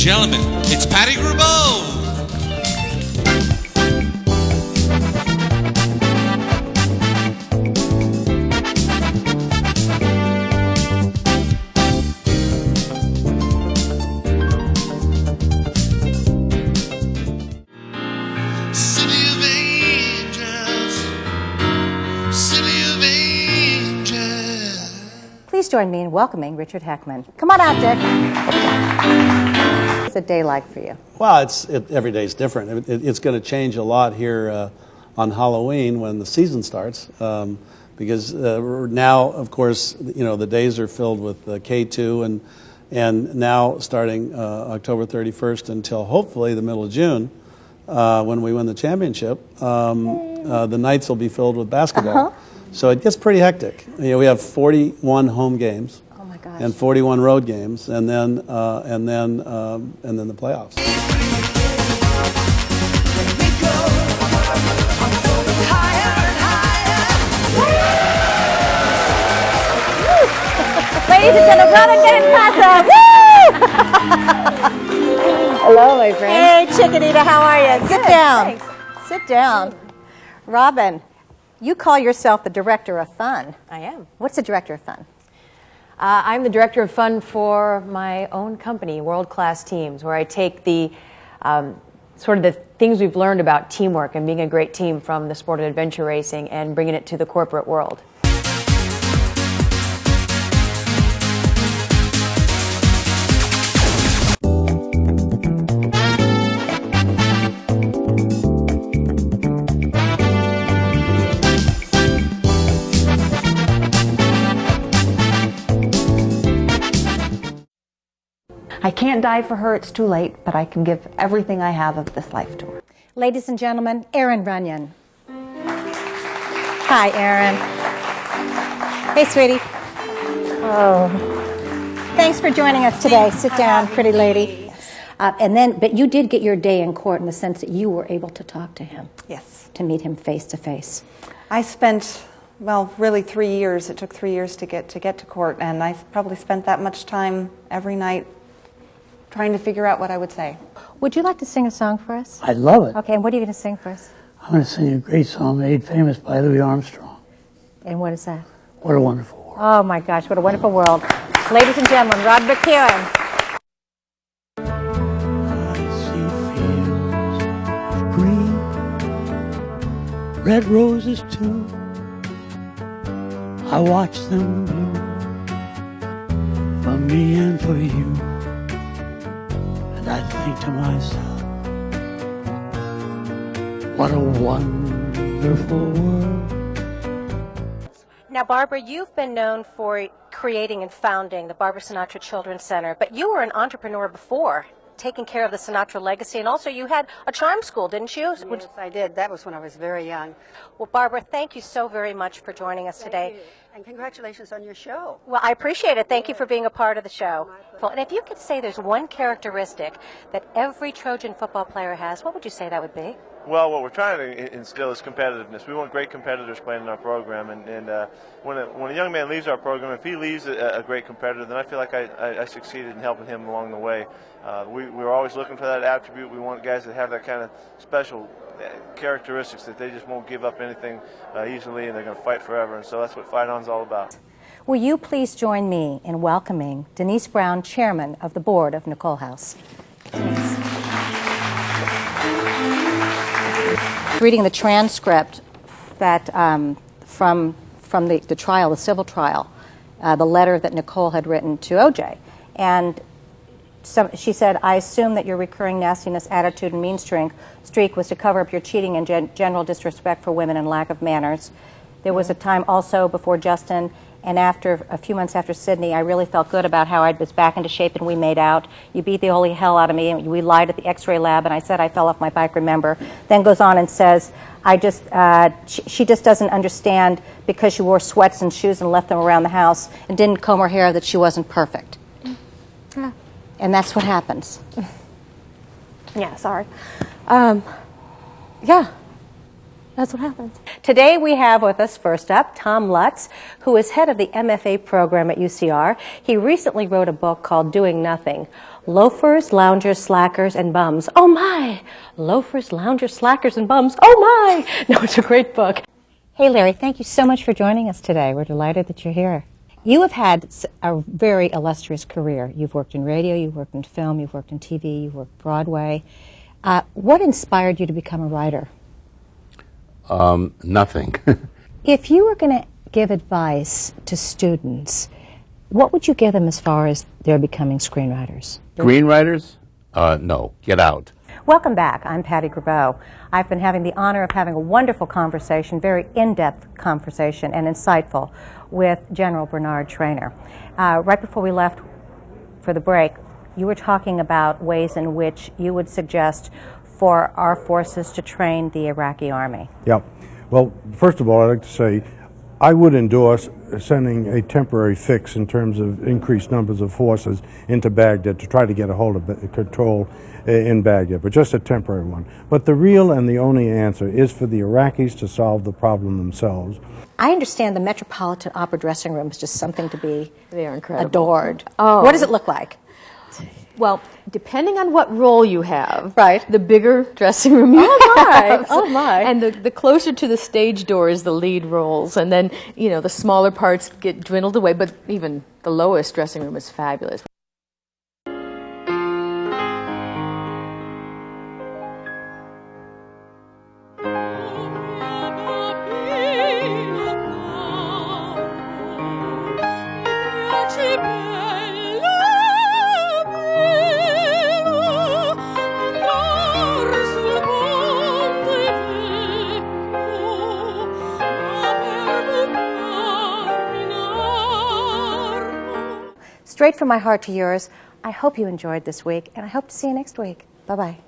gentlemen, it's Patti Gribow. Please join me in welcoming Richard Heckman. Come on out, Dick. What's a day like for you? Well, every day's different. It's going to change a lot here on Halloween when the season starts, because now, of course, the days are filled with K2, and now starting October 31st until hopefully the middle of June, when we win the championship, the nights will be filled with basketball. So it gets pretty hectic. We have 41 home games, and 41 road games, and then the playoffs. Ladies and gentlemen, run and get in pasta. Hello, my friend. Hey, Chickenita, how are you? Sit down. Thanks. Sit down. Robin, you call yourself the director of fun. I am. What's the director of fun? I'm the director of fun for my own company, World Class Teams, where I take the sort of the things we've learned about teamwork and being a great team from the sport of adventure racing and bringing it to the corporate world. I can't die for her, it's too late, but I can give everything I have of this life to her. Ladies and gentlemen, Erin Runyon. Hi, Erin. Hey, sweetie. Oh. Thanks for joining us today. Sit down, pretty lady. But you did get your day in court in the sense that you were able to talk to him. Yes. To meet him face to face. I spent, well, really 3 years. It took 3 years to get to court, and I probably spent that much time every night trying to figure out what I would say. Would you like to sing a song for us? I'd love it. Okay, and what are you going to sing for us? I'm going to sing a great song made famous by Louis Armstrong. And what is that? What a Wonderful World. Oh my gosh, what a wonderful world. Ladies and gentlemen, Rod McKeown. I see fields of green, red roses too. I watch them bloom for me and for you. And I think to myself, what a wonderful world. Now, Barbara, you've been known for creating and founding the Barbara Sinatra Children's Center, but you were an entrepreneur before, taking care of the Sinatra legacy, and also you had a charm school, didn't you? Yes, I did. That was when I was very young. Well, Barbara, thank you so very much for joining us today. Thank you. And congratulations on your show. Well, I appreciate it. Thank you for being a part of the show. Well, and if you could say there's one characteristic that every Trojan football player has, what would you say that would be? Well, what we're trying to instill is competitiveness. We want great competitors playing in our program, and when a young man leaves our program, if he leaves a great competitor, then I feel like I succeeded in helping him along the way. We're always looking for that attribute. We want guys that have that kind of special characteristics, that they just won't give up anything easily, and they're going to fight forever, and so that's what Fight On's all about. Will you please join me in welcoming Denise Brown, Chairman of the Board of Nicole House. Denise. Reading the transcript that from the trial, the civil trial, the letter that Nicole had written to OJ, and she said, "I assume that your recurring nastiness, attitude, and mean streak was to cover up your cheating and general disrespect for women and lack of manners. There was a time also before Justin and after a few months after Sydney, I really felt good about how I was back into shape and we made out. You beat the holy hell out of me and we lied at the x-ray lab and I said I fell off my bike, remember." Then goes on and says, she just doesn't understand because she wore sweats and shoes and left them around the house and didn't comb her hair that she wasn't perfect. Yeah. And that's what happens. Yeah, sorry. Yeah. That's what happens. Today we have with us, first up, Tom Lutz, who is head of the MFA program at UCR. He recently wrote a book called Doing Nothing: Loafers, Loungers, Slackers, and Bums. Oh my! Loafers, Loungers, Slackers, and Bums. Oh my! No, it's a great book. Hey Larry, thank you so much for joining us today. We're delighted that you're here. You have had a very illustrious career. You've worked in radio, you've worked in film, you've worked in TV, you've worked Broadway. What inspired you to become a writer? Nothing. If you were going to give advice to students, what would you give them as far as their becoming screenwriters? Screenwriters? No. Get out. Welcome back. I'm Patti Gribow. I've been having the honor of having a wonderful conversation, very in-depth conversation and insightful, with General Bernard Traynor. Right before we left for the break, you were talking about ways in which you would suggest for our forces to train the Iraqi army. Yeah. Well, first of all, I'd like to say I would endorse sending a temporary fix in terms of increased numbers of forces into Baghdad to try to get a hold of control in Baghdad, but just a temporary one. But the real and the only answer is for the Iraqis to solve the problem themselves. I understand the Metropolitan Opera dressing room is just something to be They are incredible. adored. Oh. What does it look like? Well, depending on what role you have, right, the bigger dressing room you have. Oh my! And the closer to the stage door is the lead roles, and then the smaller parts get dwindled away. But even the lowest dressing room is fabulous. Straight from my heart to yours, I hope you enjoyed this week, and I hope to see you next week. Bye-bye.